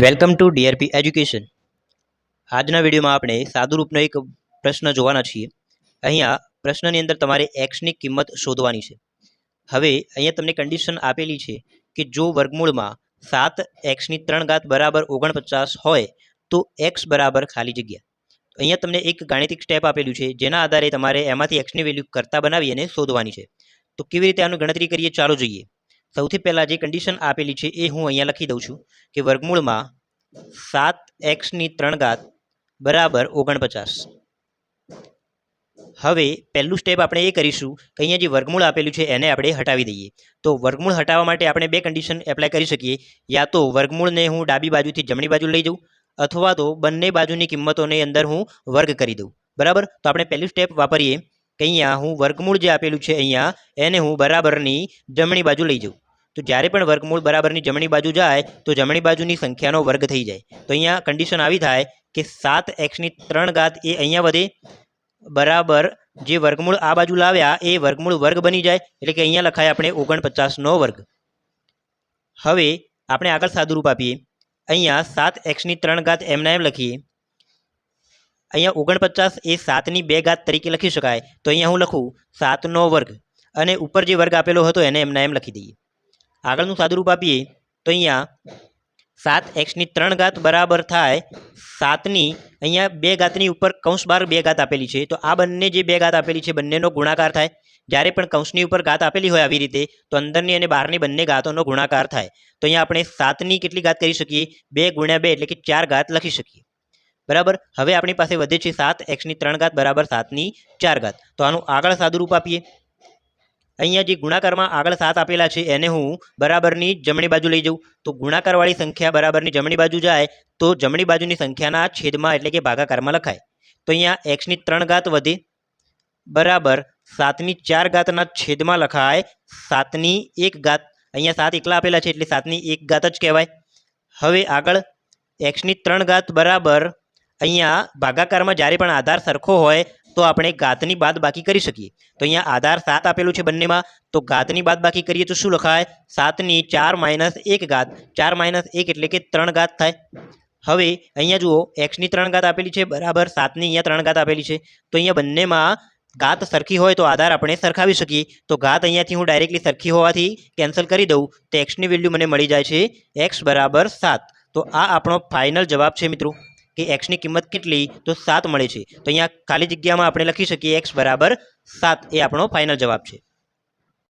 Welcome to DRP education. આજના વિડીયોમાં આપણે સાદુરૂપનો એક પ્રશ્ન જોવાના છીએ। અહીંયા પ્રશ્નની અંદર તમારે એક્સની કિંમત શોધવાની છે। હવે અહીંયા તમને કન્ડિશન આપેલી છે કે જો વર્ગમૂળમાં 7x³ બરાબર 49 હોય તો x બરાબર ખાલી જગ્યા। અહીંયા તમને એક ગાણિતિક સ્ટેપ આપેલું છે જેના આધારે તમારે એમાંથી એક્સની વેલ્યુ કરતા બનાવી અને શોધવાની છે। તો કેવી રીતે આનું ગણતરી કરીએ ચાલો જોઈએ। સૌથી પહેલાં જે કન્ડિશન આપેલી છે એ હું અહીંયા લખી દઉં છું કે વર્ગમૂળમાં 7x³ બરાબર 49। હવે પહેલું સ્ટેપ આપણે એ કરીશું કે અહીંયા જે વર્ગમૂળ આપેલું છે એને આપણે હટાવી દઈએ। તો વર્ગમૂળ હટાવવા માટે આપણે બે કન્ડિશન એપ્લાય કરી શકીએ। યા તો વર્ગમૂળને હું ડાબી બાજુથી જમણી બાજુ લઈ જાઉં અથવા તો બંને બાજુની કિંમતોની અંદર હું વર્ગ કરી દઉં। બરાબર, તો આપણે પહેલું સ્ટેપ વાપરીએ કે અહીંયા હું વર્ગમૂળ જે આપેલું છે અહીંયા એને હું બરાબરની જમણી બાજુ લઈ જાઉં। તો જ્યારે પણ વર્ગમૂળ બરાબરની જમણી બાજુ જાય તો જમણી બાજુની સંખ્યાનો વર્ગ થઈ જાય। તો અહીંયા કન્ડિશન આવી થાય કે 7x³ એ અહીંયા વધે બરાબર જે વર્ગમૂળ આ બાજુ લાવ્યા એ વર્ગમૂળ વર્ગ બની જાય, એટલે કે અહીંયા લખાય આપણે 49નો વર્ગ। હવે આપણે આગળ સાદુરૂપ આપીએ। અહીંયા 7x³ એમના એમ લખીએ। અહીંયા 49 એ 7ની 2 ઘાત તરીકે લખી શકાય। તો અહીંયા હું લખું 7નો વર્ગ અને ઉપર જે વર્ગ આપેલો હતો એને એમના એમ લખી દઈએ। આગળનું સાદુરૂપ આપીએ તો અહીંયા 7x³ બરાબર થાય 7ની અહીંયા 2 ઘાતની ઉપર કૌંસ બહાર 2 ઘાત આપેલી છે, તો આ બંને જે 2 ઘાત આપેલી છે બંનેનો ગુણાકાર થાય। જ્યારે પણ કૌંસની ઉપર ઘાત આપેલી હોય આવી રીતે તો અંદરની અને બહારની બંને ઘાતોનો ગુણાકાર થાય। તો અહીંયા આપણે 7ની કેટલી ઘાત કરી શકીએ? 2 × 2 એટલે કે 4 ઘાત લખી શકીએ। બરાબર, હવે આપણી પાસે વધે છે 7x³ બરાબર 7ની 4 ઘાત। તો આનું આગળ સાદુરૂપ આપીએ। અહીંયા જે ગુણાકારમાં આગળ 7 આપેલા છે એને હું બરાબરની જમણી બાજુ લઈ જાઉં। તો ગુણાકારવાળી સંખ્યા બરાબરની જમણી બાજુ જાય તો જમણી બાજુની સંખ્યાના છેદમાં એટલે કે ભાગાકારમાં લખાય। તો અહીંયા x³ વધે બરાબર 7ની 4 ઘાતના છેદમાં લખાય 7ની 1 ઘાત। અહીંયા 7 એકલા આપેલા છે એટલે 7ની 1 ઘાત જ કહેવાય। હવે આગળ x³ બરાબર અહીંયા ભાગાકારમાં જ્યારે પણ આધાર સરખો હોય તો આપણે ઘાતની બાદબાકી કરી શકીએ। તો અહીંયા આધાર 7 આપેલું છે બંનેમાં, તો ઘાતની બાદબાકી કરીએ તો શું લખાય? 7ની 4 - 1 ઘાત। 4 - 1 એટલે કે 3 ઘાત થાય। હવે અહીંયા જુઓ x³ આપેલી છે બરાબર 7ની અહીંયા 3 ઘાત આપેલી છે। તો અહીંયા બંનેમાં ઘાત સરખી હોય તો આધાર આપણે સરખાવી શકીએ। તો ઘાત અહીંયાથી હું ડાયરેક્ટલી સરખી હોવાથી કેન્સલ કરી દઉં તો એક્સની વેલ્યુ મને મળી જાય છે x બરાબર 7। તો આ આપણો ફાઇનલ જવાબ છે મિત્રો કે એક્સની કિંમત કેટલી? તો 7 મળે છે। તો અહીંયા ખાલી જગ્યામાં આપણે લખી શકીએ x બરાબર 7 એ આપણો ફાઇનલ જવાબ છે।